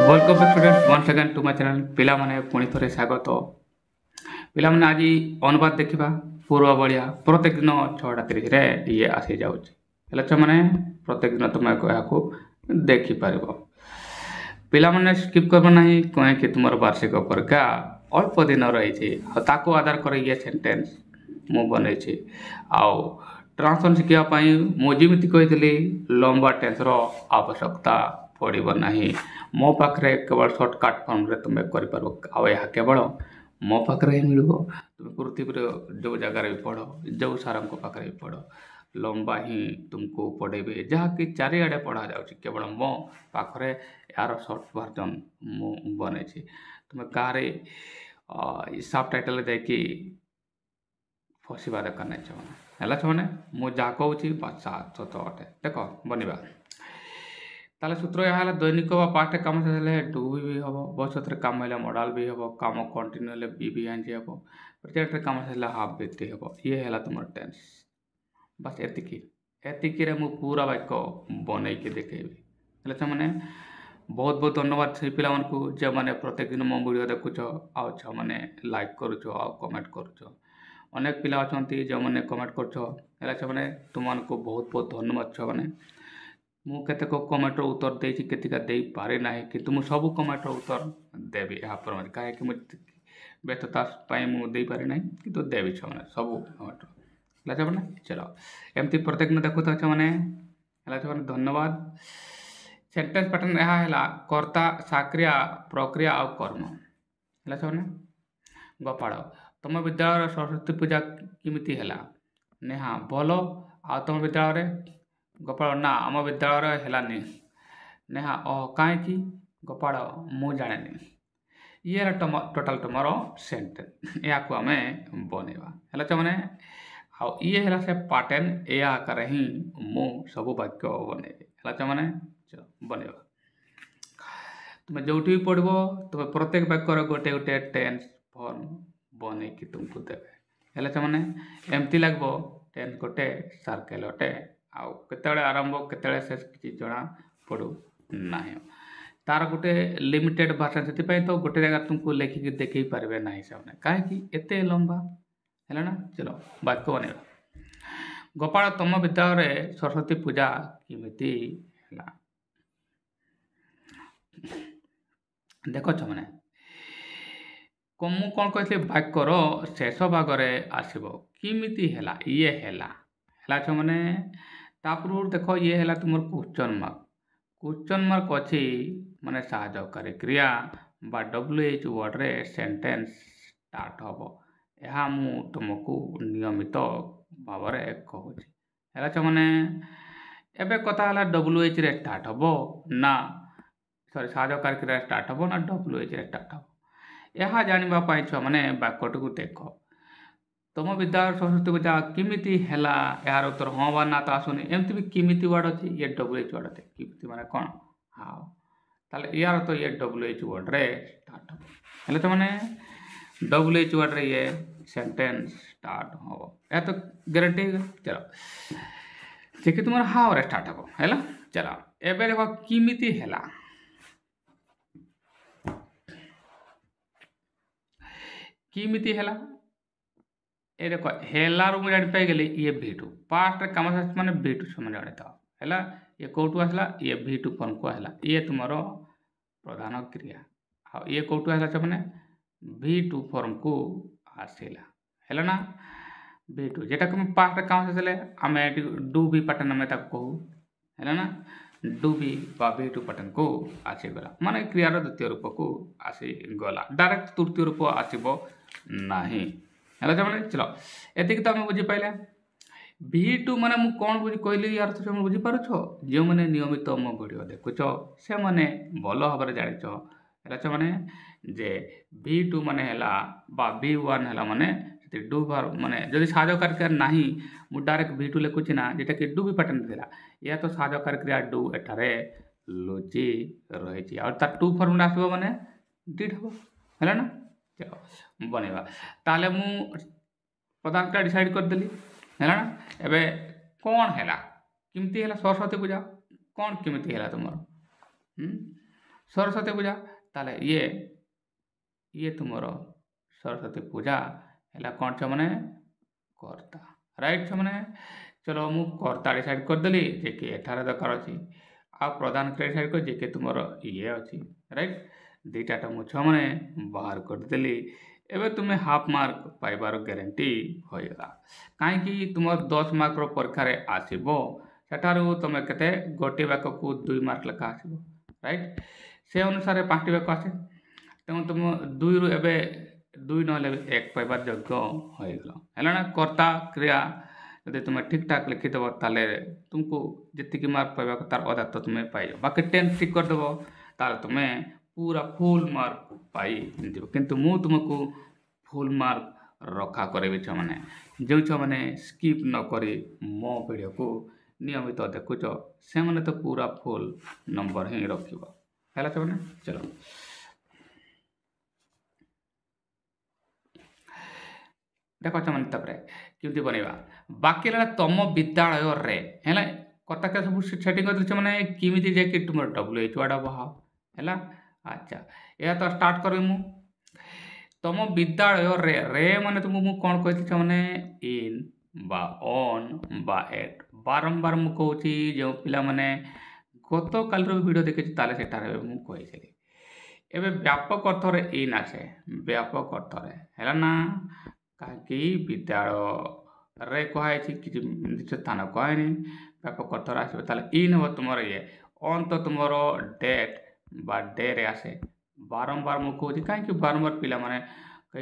Welcome back student one second to my channel पिला माने पुणी थरे स्वागत पिला माने आज अनुवाद देखा पूर्व भाया प्रत्येक दिन 6:30 रे ये आसी जाऊँगी हेल्ला मैंने प्रत्येक दिन तुम यहाँ देखिपर पिला माने स्किप करब ना कहीं तुम वार्षिक परीक्षा अल्प दिन रही आधार कर ये सेंटेंस मु बनई आउ ट्रांसलेशन शिखापी मुझे कही लंबा टेन्सर आवश्यकता पड़ब ना मो पाखे केवल सर्टकट फर्म तुम कर केवल मो पाखे मिल तुम पृथ्वी जो जगार भी पढ़ जो सार पाखे भी पढ़ लंबा ही तुमको पढ़ेबे जहाँकि चारिआडे पढ़ा जाऊँगी केवल मो पाखे यार सर्ट वर्जन मु बनई तुम गारे सब टाइटल देखी फसवा दरकार नहीं छुआ छुआने मुझे कहूँ बासा सत अटे देख बनवा ताले सूत्र यह दैनिक पार्ट कम से डू भी हम भविष्य में कम है मॉडल भी हम कम कंटिन्यू भी एनजी हम प्रेजेंट कम से हाफ व्यक्ति हम ये है तुम टेन्स बस एतिक पूरा वाक्य बनई देखेबी है मैंने बहुत बहुत धन्यवाद से पिला जो मैंने प्रत्येक दिन मो वीडियो देखुच आउ मैंने लाइक करुच कमेंट करुच अनेक पिला अच्छा जो मैंने कमेंट कर मैंने तुमको बहुत बहुत धन्यवाद छुआ मैंने मु केतेक कमेंटर उत्तर देती केतिका दे पारे ना कि मुझे सब कमेंटर उत्तर देवी यहाँ पर कहीं मुझे व्यस्तता मुझे पारे ना कि देवी छुआ मैंने सब कमेंटर है मैंने चलो एमती प्रत्येक दिन देखुता अच्छा मैंने मैंने धन्यवाद सेंटेंस पैटर्न यह है कर्ता साक्रिया प्रक्रिया आउ कर्म है मैंने गोपाल तुम विद्यालय सरस्वती पूजा किमिति है नेहा भल आ तुम विद्यालय गोपाल ना आम विद्यालय है नेहा कहीं गोपाल मु जाने ये टोटाल तुम सेंटेंस या आम बनवा है मैंने आउ ये है से पैटर्न या आकार ही मु सब वाक्य बनइबी है मैंने चलो बनवा तुम जो भी पढ़ तुम प्रत्येक वाक्यर गोटे गोटे टेन्स फॉर्म बन कि तुमको देवे है मैंने एमती लगे टेन्स गोटे सर्कल अटे आउ केतबेले आरंभ केतबेले शेष किसी जना पड़ू ना तार गोटे लिमिटेड भाषा से तो गोटे जगह तुमको लेखिकी देखी पारे ना हिसाब ने कहीं एत लंबा है ना चलो वाक्य बनवा गोपाल तुम विद्यालय सरस्वती पूजा किमिति है देख मैंने मु कौन कही वाक्यर शेष भागरे आसब किमिति है ये है मैंने तापूर्व देख ये है तुम क्वेश्चन मार्क अच्छी माने साहाय्यकारी क्रिया बा WH वर्ड रे सेंटेंस स्टार्ट हम यह मु तुमको नियमित भाव में कहूँ है मैंने एबे कथा है WH रे स्टार्ट हम ना सॉरी साहाय्यकारी क्रिया स्टार्ट हम ना WH रे स्टार्ट हम यह जानवाई छुआ मैंने वाक्यटी को देख तुम विद्यालय सरस्वती पूजा किमिति है यार उत्तर हाँ बा ना तो आसुनी एमती भी किमिति वर्ड अच्छी ये WH वर्ड अच्छे किमिति माने कौन हाँ ताले यार तो ये WH वर्ड रे स्टार्ट हम है मैंने WH वर्ड रे ये सेंटेंस स्टार्ट हम या तो गारंटी चलो देखिए तुम हाँ रे स्टार्ट हम है चलो एबे देखो किमिति है किमिति है ये देखो हेलारू मुझे जानी पाई गली ये V2 पास्ट कम माने V2 समय जानी था है ये कौटू आसला ये V2 फॉर्म को है ये तुम प्रधान क्रिया हाँ ये कौटू आसला मैंने V2 फॉर्म को आसला है ना V2 जेटा कम पास्ट कम से आम डू भी पैटर्न आम कहू है ना डू भी V2 पैटर्न को आसीगला माने क्रियार द्वितीय रूप को आसीगला डायरेक्ट तृतीय रूप आसब नहीं है मैंने चलो एतिक तो आम बुझीपारे V2 माने मु कौन बुझी कहली यार तुम बुझीपार जो मैंने नियमित मो वीडियो देखुच से मैंने भल भाव जाच है मैंने जे V2 माने V1 है माने डू भार माने जदि साहाय्यकारी क्रिया ना मु डायरेक्ट V2 लिखुची ना जेटा कि डू भी पैटर्न था या तो साहाय्यकारी क्रिया डू एठारे लुचि रही और तार टू फॉर्म आसब माने डिड हम है ना चलो बनवा ताले मु प्रधान क्रिया डिसाइड करदेली है ना एबे कौन है किमती है सरस्वती पूजा कौन किमती है तुम ସରସ୍ୱତୀ ପୂଜା ତାହେଲେ ଇଏ ତୁମର ସରସ୍ୱତୀ ପୂଜା ହେଲା କ'ଣ ଛୁଆମାନେ କର୍ତ୍ତା ରାଇଟ୍ ଛୁଆମାନେ। ଚलो ମୁଁ କର୍ତ୍ତା ଡିସାଇଡ୍ କରିଦେଲି ଯେ କି ଏଠାରେ ଦରକାର ଅଛି ଆଉ ପ୍ରଧାନ କ୍ରିୟା ଡିସାଇଡ୍ କରି ଯେ କି ତୁମର ଇଏ ଅଛି ରାଇଟ୍। ଦୁଇଟାଟା ମୁଁ ଛୁଆମାନେ ବାହାର କରିଦେଲି। ଏବେ ତୁମେ ହାଫ୍ ମାର୍କ ପାଇବାର ଗ୍ୟାରେଣ୍ଟି ହୋଇଗଲା। କାହିଁକି ତୁମର 10 ମାର୍କର ପରୀକ୍ଷାରେ ଆସିବ ସେଠାରୁ ତୁମେ କେତେ ଗୋଟିଏ ବାକ୍ୟକୁ 2 ମାର୍କ ଲେଖା ଆସିବ ରାଇଟ୍। ସେ ଅନୁସାରେ 5ଟି ବାକ୍ୟ ଆସେ ତେଣୁ ତୁମ 2ରୁ ଏବେ 2 ନହେଲେ 1 ପାଇବାର ଯୋଗ୍ୟ ହୋଇଗଲ ହେଲା ନା। କର୍ତ୍ତା କ୍ରିୟା ଯଦି ତୁମେ ଠିକ୍ ଠାକ୍ ଲେଖିଦେବ ତାହେଲେ ତୁମକୁ ଯେତିକି ମାର୍କ ପାଇବାକୁ ତାର ଅଧା ତ ତୁମେ ପାଇଯିବ। ବାକି 10 ଠିକ୍ କରିଦେବ ତାହେଲେ ତୁମେ पूरा फुल मार्क पाइଯିବ। କିନ୍ତୁ ମୁଁ ତୁମକୁ ଫୁଲ୍ ମାର୍କ ରଖା କରିବି ଛୁଆମାନେ। ଯେଉଁ ଛୁଆମାନେ ସ୍କିପ୍ ନ କରି ମୋ ଭିଡ଼ିଓକୁ ନିୟମିତ ଦେଖୁଛ ସେମାନେ ତ ପୁରା ଫୁଲ୍ ନମ୍ବର ହିଁ ରଖିବ ହେଲା ଛୁଆମାନେ। ଚलो ଦେଖ ଛୁଆମାନେ ତାପରେ କେମିତି ବନେଇବା। ବାକି ହେଲା ତମ ବିଦ୍ୟାଳୟରେ ହେଲା କଥା କେ ସବୁ ସେଟିଂ କରିଦେଲେ ଛୁଆମାନେ କେମିତି ଯାଇକି ତୁମର WH ବହାଅ ହେଲା। अच्छा यह तो स्टार्ट करी मु तुम विद्यालय रे माने तुमको मु कौन कही मैंने इन बा ऑन बा एट बारंबार मु कहूँ जो पिला माने गत काल वीडियो देखे ताले सेटारे मु कही एबे व्यापक अर्थ रे इन आसे व्यापक अर्थ रे हैला ना काकी विद्यालय रे कहाय छि कि निर्दिष्ट स्थान कहनी व्यापक अर्थ रे आसे ताले इन हो तुमर ये ऑन तो तुमर डेट बा डे रे आसे बारंबार मु कहूँ कहीं बारंबार पिला माने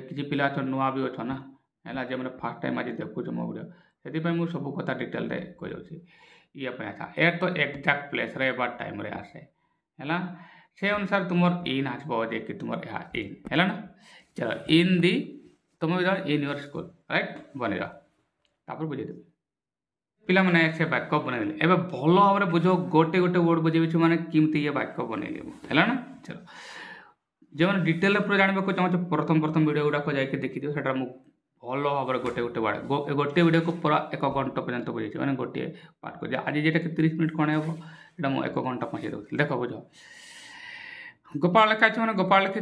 किसी पिला अच्छा नुआ भी अच्छा ना है जो मैंने फास्ट टाइम आज देखुच मो वीडियो से मुझे सब कथा डिटेल रे कही ये अच्छा एट तो एक्जाक्ट प्लेस रे बा टाइम रे आसे है से अनुसार तुम इन आसब जे कि तुम इन है ना। चलो इन दी तुम इन योर स्कूल राइट बनेगा तापर बुझेदेवी पिला मैंने से वाक्य बनैले एबे भल भाव में बुझ गोटे गोटे वर्ड बुझे मैंने किमती ये वाक्य बनैले है ना। चलो जो मैंने डिटेल पूरा जानवाक चाहूँ प्रथम वीडियो गुड़ाक जाकि देखी से भल भाव में गोटे गोटे वर्ड गोटे वीडियो को पूरा 1 घंटा पर्यंत बुझे मैंने गोटे पार्ट कर आज जेटा 30 मिनट कौन हम यहाँ मुझे 1 घंटा पहुँचे दूसरी देख बुझ गोपाल लिखाई मैंने गोपाल लिखी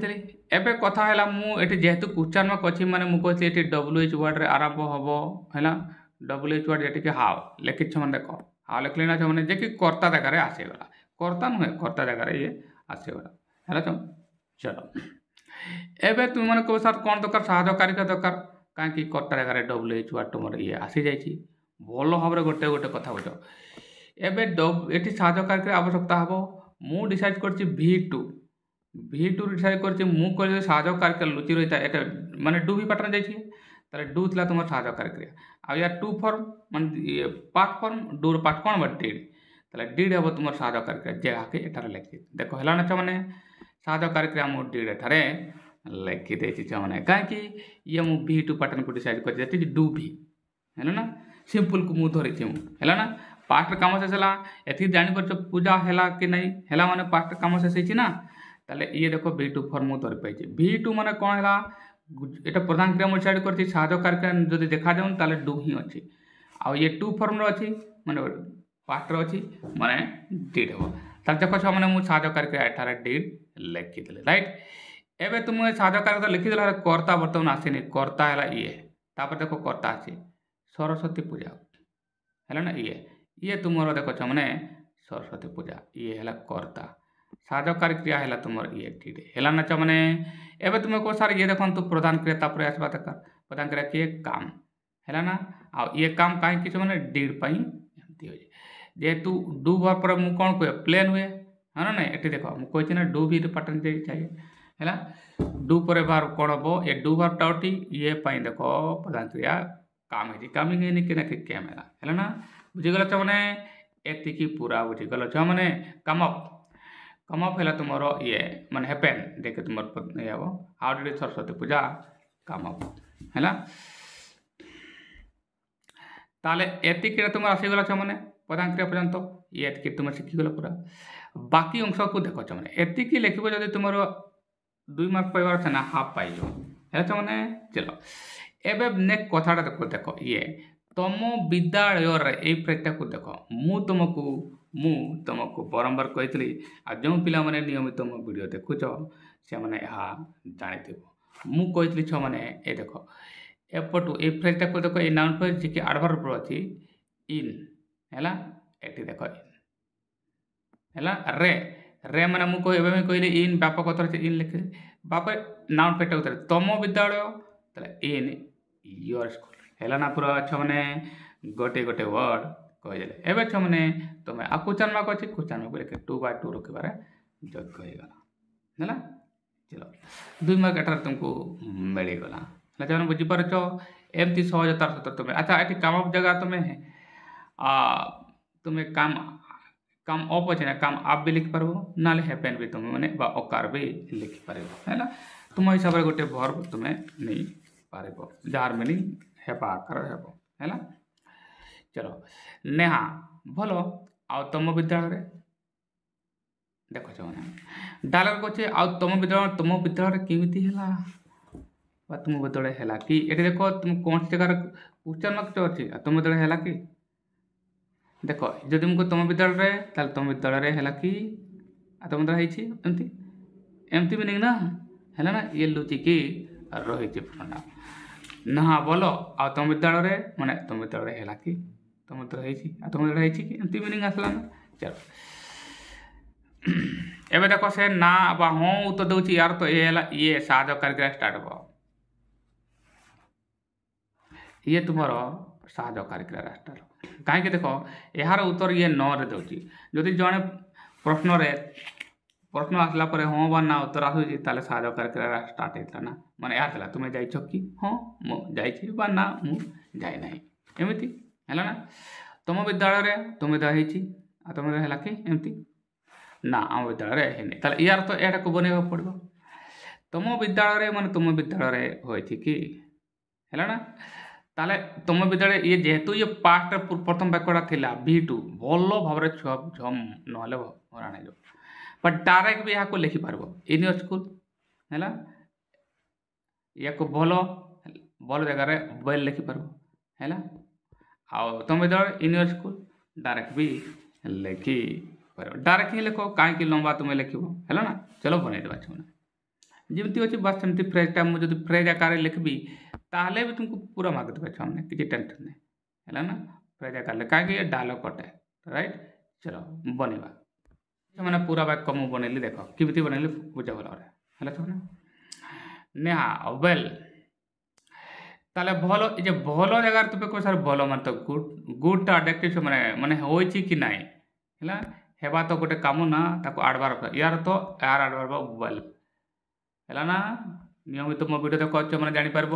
एवं कथा है मुझे जेहेतु क्वेश्चन मार्क अच्छी मैंने मुझे कहती WH वर्ड आरंभ हम है WH वर्ड जेटिक हाव लिखी मैंने देख हाव लिखली ना मैंने जे कि कर्ता जगार आसीगला कर्ता नुहे कर्ता जगार ये आसीगला है। चलो एवं तुम मैंने कह सर कौन दरकार साहाय्यकारी दरकार कहीं कर्ता जगार WH वर्ड तुम ये आसी जाइए भल भाव में गोटे गोटे कथा बुझ एवं ये साहाय्यकारी आवश्यकता हम मु डिसाइड कर V2 डिसाइड कर मुझे साहाय्यकारी लुचि रही है माने डू भी पार्टन जाइए डू थी तुम साहाय्यकारी क्रिया आ या टू फॉर्म माने पार्ट फॉर्म डूर पार्ट कौन बा डीड ताले डीड हम तुम साहाय्यकारी क्रिया जहाँके एठार लिखी देख है ना मैंने साहाय्यकारी क्रिया मु डीड एठार लिखी देती मैंने कहीं ये मु V2 पार्टन को डिसाइड कर डू भी है ना सिंपल को मुझे धरी है ना पास्ट काम शेष है ये जापर पूजा है कि नहीं है माने पास्ट काम शेष होती ना ताले ये देखो V2 फॉर्म मुझे धरी पाई V2 माने कौन है ये प्रधान क्रिया मुझे डिसाइड कर साहाय्यकारी क्रिया जो देखा जाऊँ ताले डू ही अच्छी आ ये टू फॉर्म अच्छी माने पास्ट अच्छी माने डीड हम ताले देखो छुआ मैंने मुझे साहाय्यकारी क्रिया एठार डीड लिखिदे राइट एवं तुम साहाय्यकारी लिखिदेल कर्ता बर्तमान आसनी कर्ता है ये तापर देखो कर्ता आसी सरस्वती पूजा है ना ये तुम देखो छुआ मैंने सरस्वती पूजा ये है कर्ता साहाय्यकारी क्रिया है तुम ये डीड है ना छुआ मैंने एवं तुम कह सार ये देखो तो प्रधान क्रिया तापर आसवा दरकार प्रधान क्रिया किए काम है ना आ ये काम कहीं किसी मैंने डीड पाई एमती हो जेहेतु डू भर पर मुझे कौन कह प्लेन हुए है ना ये देख मुझे ना डू भी पाटन चाहिए है डू पर भार कौन हम ये डू भार टाउटी ये देखो प्रधान क्रिया काम है कामिंग है कि ना कैमेरा है ना बुझीगल छुआ मैंने एतिकी पूरा बुझीगल छुआ मैंने कमअप है तुम ये माने हेपेन देखे तुम ये हम हाउ डिड सरस्वती पूजा कमअप है ताले एतिकी तुम आसीगल छुआ मैंने प्रधान क्रिया पर्यंत ये तुम शिखीगल पूरा बाकी अंश को देख छुआ मैंने एतिकी लिखब जब तुम 2 मार्क पाइबार अच्छे ना हाफ पाइज है छुआ मैंने। चलो एवं नेक्स्ट कथाटा देखो देखो ये तुम विद्यालय ये फ्रेजटा को देख मु तुमको बारंबार कही आ जो पिला माने नियमित मो वीडियो देखुच से मैंने जानी मु कही छ मैंने ये देख एपटू ए फ्रेजटा को देख ये नाउन फ्रेज जी एडवर्ब अच्छी इन है ये देख इन है रे रे मैंने मुझे एवं कहली इन व्यापक अर्थ इन लिखे बाप नाउन फ्रेजटा को तुम विद्यालय तले इन योर स्कूल है ना पूरा छ मैंने गोटे गोटे वर्ड कहीदेले एवं छ मैंने तुम्हें आ क्वेश्चन मार्क अच्छे क्वेश्चन मार्क लिखे 2/2 रखिबार योग्य होगा है चलो 2 मार्क एटार तुमको मिलगला है बुझीपार एमती सहजतार सहित तुम्हें अच्छा ये काम अप जगह तुम्हें काम काम अप अच्छे ना काम आप भी लिखिपार ना हैपेन भी तुम्हें मैंने अकार भी लिखिपार है ना तुम हिसाब से गोटे वर्ब तुम्हें नहीं पार जार मीनिंग हेपा आकार है ना चलो नेहा भलो आ तुम विद्यालय देख डायलॉग अच्छे आ तुम विद्यालय केमिति है तुम विद्यालय है कि ये देख तुम कौन सी जगह क्वेश्चन मार्क अच्छी तुम विद्यालय है कि देख जो तुमको तुम विद्यालय तुम विद्यालय है कि तुम विद्यालय एमती एमती मीनिंग ना है ना ये लुचिकी रही प्रश्नटा ना बोलो आ तुम विद्यालय माने तुम विद्यालय है कि तुम विद्यालय तुम विद्यालय कि एमती मीनिंग आसला ना चलो एवं देख से ना बा हाँ उत्तर दूसरी यार तो ये साज कार्यक्रम स्टार्ट हो ये तुम साज कार्यक्रम स्टार्ट कहीं देख यार उत्तर ये न रे दूसरी जदि जड़े प्रश्न आसला हाँ बा ना उत्तर आसूसी साज कार्यक्रम स्टार्ट होता ना मैंने यार तुम्हें जाइछ कि हाँ मुझे बा ना मुझे ना एमती है ना तुम विद्यालय तुम विद्यालय तुम विद्यालय है कि एमती ना आम विद्यालय है यार तो यहाँ को बनवा पड़ो तुम विद्यालय मान तुम विद्यालय होती कि है ना ताले तुम विद्यालय ये जेहेतु ये पास्ट प्रथम वाक्यटा थिला V2 भल भाव झम ना हराण जो बट डायरेक्ट भी यहाँ लिखिपार इन योर स्कूल है या भल भल जगार वेल लिखिपार है आ तुम विद्यालय इन योर स्कूल डायरेक्ट भी लिखि डायरेक्ट ही लिख कहीं लंबा तुम्हें लिख है ना चलो बनईदेवा छुना जमी अच्छे बस सेमती फ्रेजटा मुझे फ्रेज आकार लिखी ताहले भी तुमको पूरा मार्क देवे छुआ किसी टेंशन नहीं है ना फ्रेज आकार कहीं डायलॉग कटे राइट चलो बनवा मैंने पूरा वाक्य मुझे बनैली देख किमिति बनैली बुझ भल है छुना नेहा वेल ताले भल ये भल जगार तुम्हें कह सर भल मान तो गुड गुडटा आडजेक्टिव माने माने होइछि कि नाई है हेबा तो गोटे काम ना ताको एडवर्ब यार तो यार एडवर्ब वेल है ना नियमित मो वीडियो देख अच्छे मैंने जापर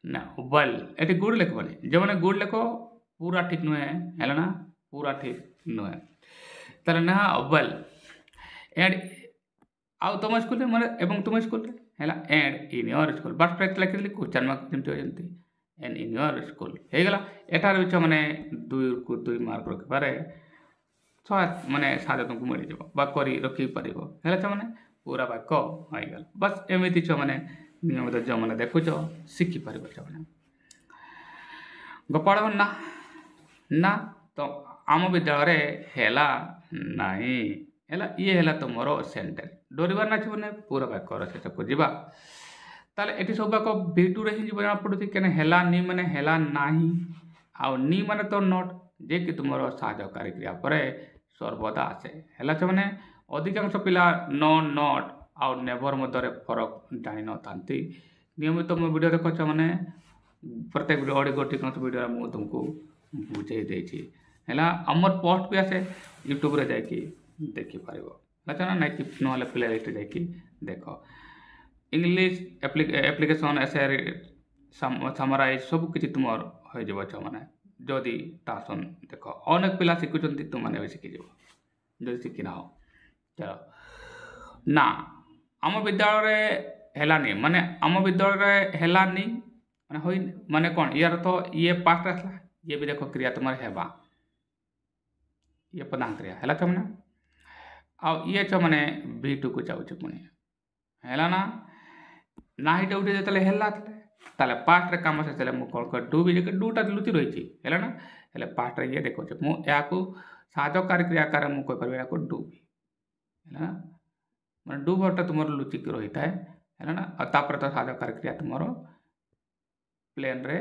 ना वेल ये गुड लिखबनी जो मैंने गुड लिख पूरा ठीक नुहे है ना पूरा ठीक नुहे ताले ना वेल एंड आउ तुम स्कूल माने एवं तुम स्कूल है and in your school bus phrase लिखी क्वेश्चन मार्क जमी एंड इन योर स्कूल होगा एटार भी मैंने 2 मार्क रखिपारे माने साज तुमको मिल जाव रखिपर है मैंने पूरा वाक्य होगल बस एमती छुआ मैंने नियमित जो मैंने देखुच शिखिपर मैंने गोपाल ना ना तो आम विद्यालय है नहीं है ये है तुम सेंटेंस डरबार ना मैंने पूरा वाक्य शेष को जीवा ताले ये सब वाक्य V2 रे ही जना पड़ुची क्या है नी मैंने है ना आ नी मैंने तो नट जे कि तुम साहकारी क्रिया पर सर्वदा आसे है मैंने अधिकांश पिला नो नट आ नेभर मध्य फरक जानी न था नियमित मो वीडियो देख मैंने प्रत्येक वीडियो अधिकांश वीडियो मुझे तुमको बुझे देती है आमर पोस्ट भी आसे यूट्यूब रे जाकि देखिपार है ना ना प्ले लिस्ट जाकि देख इंग्लिश एप्लिकेशन एसे समराइज सब किसी तुम हो मैंने जदि टासन देख अनेक पिला शिखुंत तुमने भी शिखिज जदि शिखि ना हो चलो ना आम विद्यालय है माने आम विद्यालय है माने हो माने कौन यार तो ये पास्ट आसला ये भी देख क्रिया तुम हेबा ये पदांत क्रिया है मैंने आ ये मैंने V2 को जाऊे पुणी है ना ही उठे जो है ताले पास्ट रे काम शेष मु कौन कर डू भी डूटा लुचि रही है ना हेले पास्ट रे ये देखो मु या साधकारी क्रिया आकार मुझे कहीपर या डू भी है ना मैं डू वर्बटा तुम लुचिक रही है ना और तो साधकारी क्रिया तुम प्लेन रे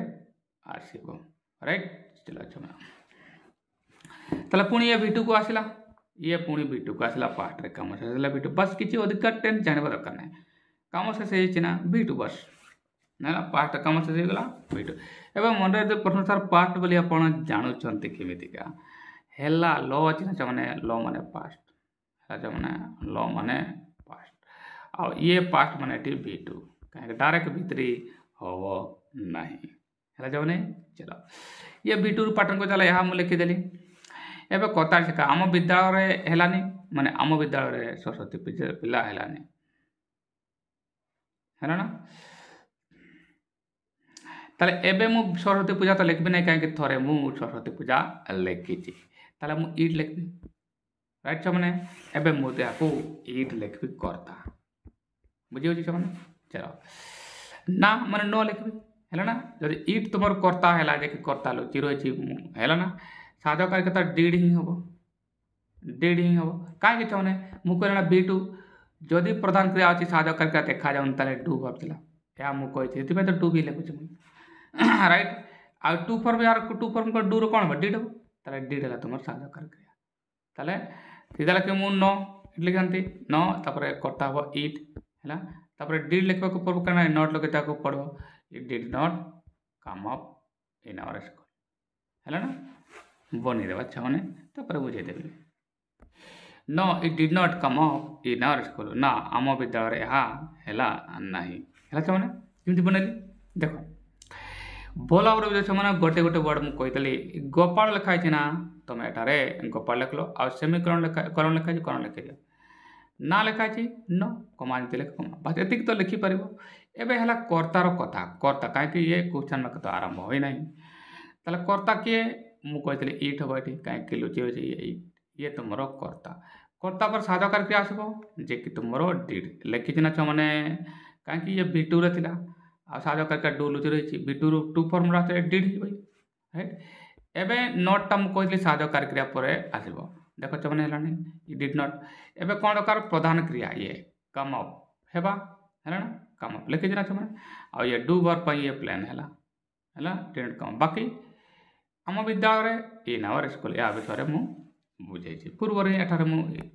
आसो राइट चलो अच्छा ताले पुणी ये V2 को आसला ये पुणी V2 को आसला पार्ट रे काम शेष V2 बस किसी अधिक टेंस जानवा दरकार ना काम शेष ना V2 बस ना पार्ट काम शेष होगा V2 एवं मन रे प्रश्न सर पार्ट बोली आप जानुंट केमिका हेला ल अच्छी ना मैंने ल माने पास्ट है मैंने ल माने पास्ट आ ये पास्ट माने V2 कहीं डायरेक्ट भीतरी हम नहीं है मैंने चलो ये V2 पैटर्न को चला यहाँ मुझे लिखिदेली एवं कथा शिखा आम विद्यालय है माने आम विद्यालय सरस्वती पिला है ना ताले एबे मु सरस्वती पूजा तो लिखबी नहीं कहीं थोड़े मु सरस्वती पूजा लिखी ताले मु ईट लिखबी राइट छ माने एबे मु को ईट लिखबी करता बुझी होची छ माने चलो ना माने नो लिखबी है ना जदि ईट तुमर करता है जे करता लो चिरो है ना साधकारी कथा डिड ही हम कहीं चाहे मुझे V2 जदि प्रधान क्रिया अच्छी साधकारी देखा जाऊन डू भावला या मुझे तो डू भी लिखुचे मुझे राइट आ टू फर्म यार टू फर्म को डू कौन हम डिड हम ताले डिड है तुम साधकारी क्रिया ताले सीधा लिखे मुझे न लिखती न तापर करता हम इट है तापर डिड लिखा पड़ो क्या नट लगे पड़ो it did not come up in our school है ना बनीदेव अच्छा मैंने तापर बुझेदेवी no it did not come up in our school ना आम विद्यालय यहाँ है नहीं है मैंने कमी बनैली देख भल भाव मैंने गोटे गोटे वर्ड मुझे कही गोपाल लिखाई ना तुम एटारे गोपाल लिखल आ सेमिकोलन लिखाई करण लिखी दियो ना लिखाई न कमा जमी लिख कमा बस एति तो लिखिपर एवं है कर्तार कथा कर्ता कहीं ये क्वेश्चन मार्क तो आरंभ होना ताले कर्ता किए मुझे इट हम ये कहीं लुचि रही ये तुम कर्ता कर्ता पर साधकारी क्रिया आसो जे कि तुम डिड लिखी ना मैंने कहीं ये V2 रे थिला आ साधकारी डू लुचि रही V2 to firm did right एवं नटटा मुझे साधकारी क्रिया पर आसो देख मैंने डिड नट एवं कौन दरकार प्रधान क्रिया ये कम अप है ना कम अप लिखी ना मैंने आ ये डू वर्ब ये प्लान है डिड कम बाकी आम विद्यालय इन आवर स्कूल या विषय में बुझे पूर्व एठार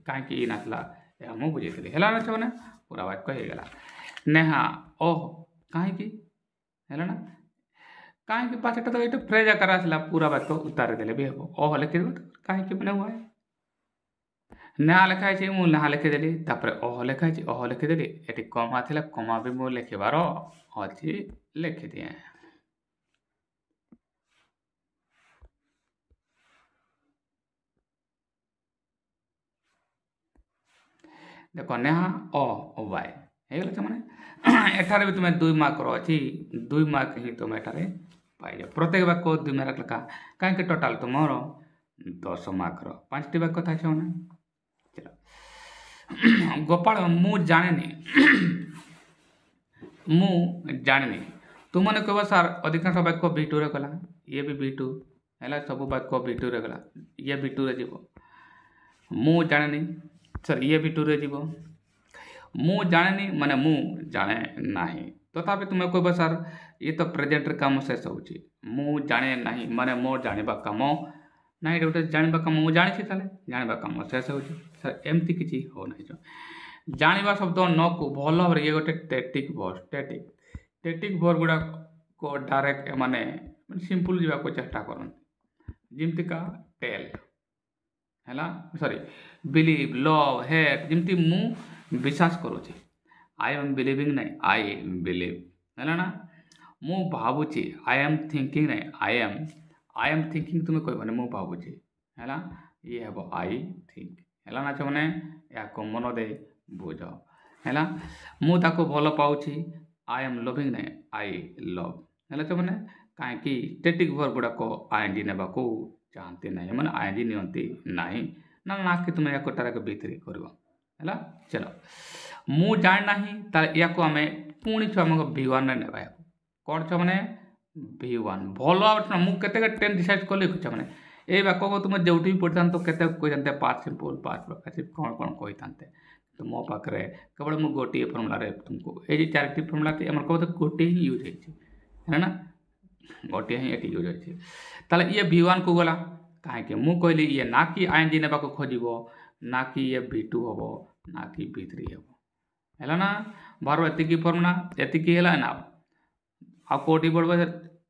कहीं नाला यह मुझे बुझे है मैंने पूरा वाक्य होगला नेहा ओह कहीं है ना कहीं पाचटा तो ये फ्रेज आकार आसला पूरा वाक्य उतार देले भी हम ओह लिखिदेव कहीं मैंने हुआ नेहा लिखाई मुझे नेहा लिखिदेली ओह लिखाई ओह लिखिदेली ये कमा थी कमा भी मुझे लिखबार अच्छी लिखिदिए देख नेहा ओ वाई है मैंने एठार भी तुम्हें 2 मार्क अच्छी 2 मार्क ही तुम एठार पाइज प्रत्येक वाक्य 2 मार्क लिखा कहीं टोटाल तुम 10 मार्क 5टी वाक्य था मैंने चलो गोपाल मु जाने तुमने कह सार अधिकांश वाक्य V2 रे गला ये भी V2 है सब वाक्य V2 रे गला ये V2 रे जीव मु जाने सर ये V2 रे जीव मु जाने माने मु जाने नहीं तथापि तुम्हें कह सार ये तो प्रेजेंट काम शेष हो मु जाने नहीं माने मो जाना कम ना ये गोटे जानवा कम मुझे जानी जानवा कम शेष हो सर एमती किसी हो ना जानवा शब्द न को भल भाव ये गोटे स्टैटिक वर्ब स्टैटिक वर्ब गुड़ा को डायरेक्ट माने सिंपल जावाक चेष्टा करते जमतीका टेल है सॉरी बिलीव लव हेट जमती मु विश्वास करुँचे आई एम बिलीविंग नहीं आई बिलीव है ना मु भावुची आई एम थिंकिंग नहीं आई एम थिंकिंग तुम्हें कहबने मु भावुची है ये हे आई थिंक है ना मैंने या मन दे बुझ है मुझे भल पाऊँगी आई एम लविंग नहीं आई लव है मैंने कहीं स्टैटिक वर्ब गुड़ाक आईएनजी ने चाहती नहीं मैंने आईएनजी नियंती नहीं ना कि तुम्हें या डायरेक्ट भीतरी कर चलो मु जान ना या आम पुणी छुआ V1 ने नेबा कौन छ मैंने V1 भल भाव मुझे केते टेन डिसाइड कली कुछ मैंने ये वाक्य को तुम जो भी पढ़ी तो केते कही पास्ट सिंपल पास्ट प्रोग्रेसिव कौन कौन कही तो मो पाखे केवल मुझे गोटे फर्मुला तुमको ये चार फर्मुला कह गोटे ही यूज है ना गोटे ही ये यूज होती ताले ये V1 को गला कहीं मुझे कहली ये ना कि ING ने खोज ना कि ये V2 हम ना कि V3 हम है ना बार एति फर्मुला एति ना आ कौटी पड़ो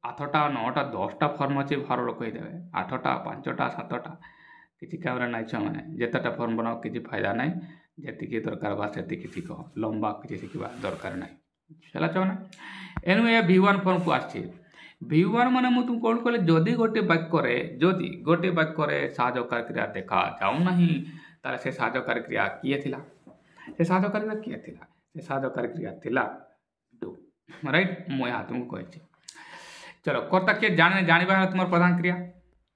8टा 9टा 10टा फर्म अच्छे बार कहीदे 8टा 5टा 7टा किसी काम नाई छुआ मैंने जितेटा फर्म बनाओ किसी फायदा ना जी दरकार बा से शिख लंबा किसी शिखा दरकार ना है छुआ एनु ये V1 फर्म को आसी V1 माने मुझे तुम कौन कहले जदि गोटे वाक्य साहाय्यकारी क्रिया देखा जाऊना ताले से साहाय्यकारी क्रिया किए थिला से साहाय्यकारी क्रिया किए थिला से साहाय्यकारी क्रिया थिला डू राइट मु यहाँ तुमको कही चलो कर्ता किए जानवा है तुम प्रधान क्रिया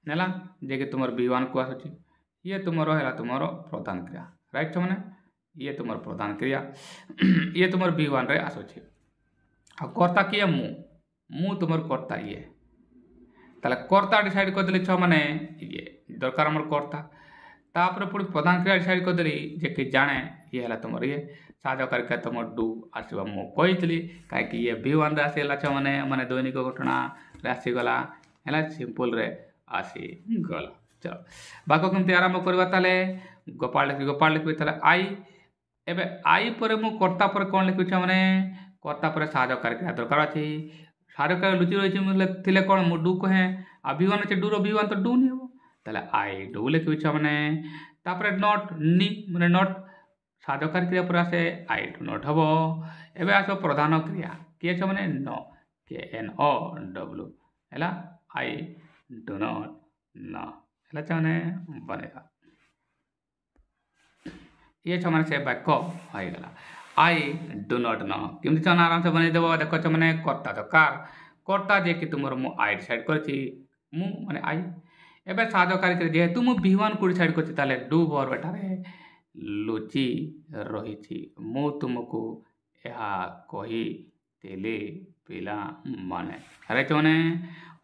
नेला जे कि तुम V1 को आसुची ये तुमर है तुमर प्रधान क्रिया राइट छ मैंने ये तुम प्रधान क्रिया ये तुम V1 रे आसुची आ कर्ता किए मु तुम कर्ता ये ताले कर्ता डिसाइड करदेली छ मैंने ये दरकार आम कर्ता तापर पुणी प्रधान क्रिया डिसाइड करदेली जे कि जाने ये है तुम ये साहाय्यकारी क्रिया तुम डू आसवा मुझी कहीं ये V1 रे आसीगला छ मैंने माने दैनिक घटना रे आसीगला है सिंपल रे आसीगला चलो वाक्य केमती आरंभ करवा ताले गोपाल लिखी ताले आई एबे आई पर मु कर्ता पर कौन लिखुछ मैंने कर्ता पर साहाय्यकारी क्रिया दरकार अच्छी साहाय्यकारी लुचि रही कौन मु डू कहे आ V1 अच्छे डू V1 तो डू नहीं हम ताले आई डू लिखुछ मैंने तापर नॉट नी मैंने नॉट साहाय्यकारी क्रिया पर आसे आई डू नॉट हम एवं आस प्रधान क्रिया किए छ मैंने नो KNOW है आई डू नॉट न है मैंने बनेगा ये छ मैंने से वाक्य होगला आई डू नॉट न केमती छ आराम से बनईदेव देख छ मैंने कर्ता दरकार कर्ता जे कि तुम आई डिसाइड कर मैंने आई एवं साहाय्यकारी क्रिया जेहेतु मु V1 को डिसाइड कर डू भर बेटारे लुचि रही मु तुमको यह कही पिला माने राइट मैंने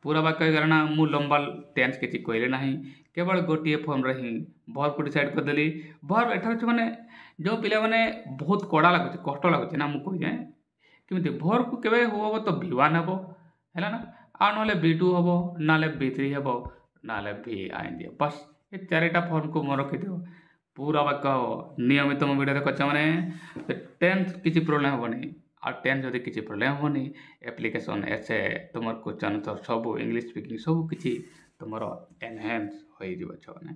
पूरा वाक्य करना मु लंबा टेंस किसी कहले ना केवल गोटे फॉर्म रे ही भर को डिसाइड करदेली भर एठार मैंने जो पिला मैंने बहुत कड़ा लगुच कष्ट लगुच ना मुझे कही केमती भर को केवे हम तो V1 हम है ना आ ना V2 हम ना V3 हम ना VING बस ये चारिटा फॉर्म को मन रखिदेव पूरा वाक्य नियमित मो वीडियो देख मैंने टेंस किसी प्रोब्लेम हेनी आ टेंस जदि किसी प्रोब्लेम हेनी एप्लिकेशन एसे तुम क्वेश्चन तो सब इंग्लिश स्पीकिंग सब किसी तुम एनहांस हो मैंने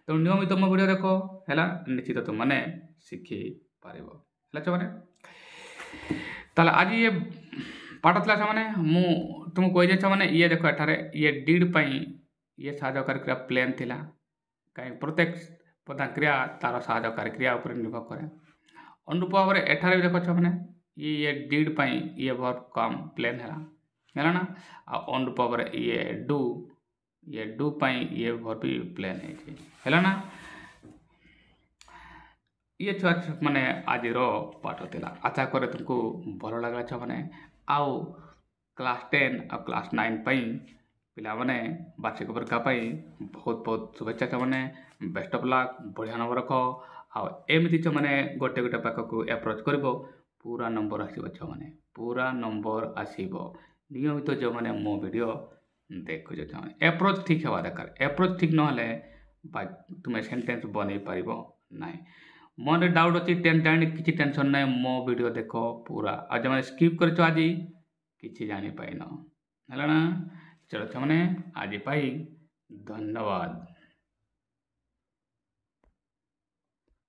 तो नियमित मो वीडियो देख है निश्चित तुमने शिखी पार मैंने ताले आज ये पाठ था मैंने मु तुमको कही दे मैंने ये देख एठारे ये डीड पाई ये साहाय्यकारी क्रिया प्लेन थिला कहीं प्रत्येक प्रधान क्रिया तार साहाय्यकारी क्रिया उपर निर्भर करे अनुरूप भाव में एठारे भी देख मैंने ये डीड पाई ये वर्ब कम प्लेन है ना आ अनुरूप भाव में ये डू पाई ये वर्ब भी प्लेन है ना ये छुआ माने आज पाठ थिला आशा करे तुमको भल लगला मैंने आउ क्लास 10 और क्लास 9 पिला माने वार्षिक परीक्षा बहुत बहुत शुभेच्छा मैंने बेस्ट ऑफ लक बढ़िया नंबर रख आमती मैंने गोटे गोटे पाक को एप्रोच कर पूरा नंबर आसो मैंने पूरा नंबर आसो नियमित जो मैंने मो वीडियो देखु एप्रोच ठीक हवा दरकार एप्रोच ठीक ना तुम्हें सेंटेंस बन पार ना मन डाउट अच्छी किसी टेंशन ना मो वीडियो देख पूरा आज जो मैंने स्किप कर आज किसी जानी पाइन है ना चलो मैंने आज धन्यवाद।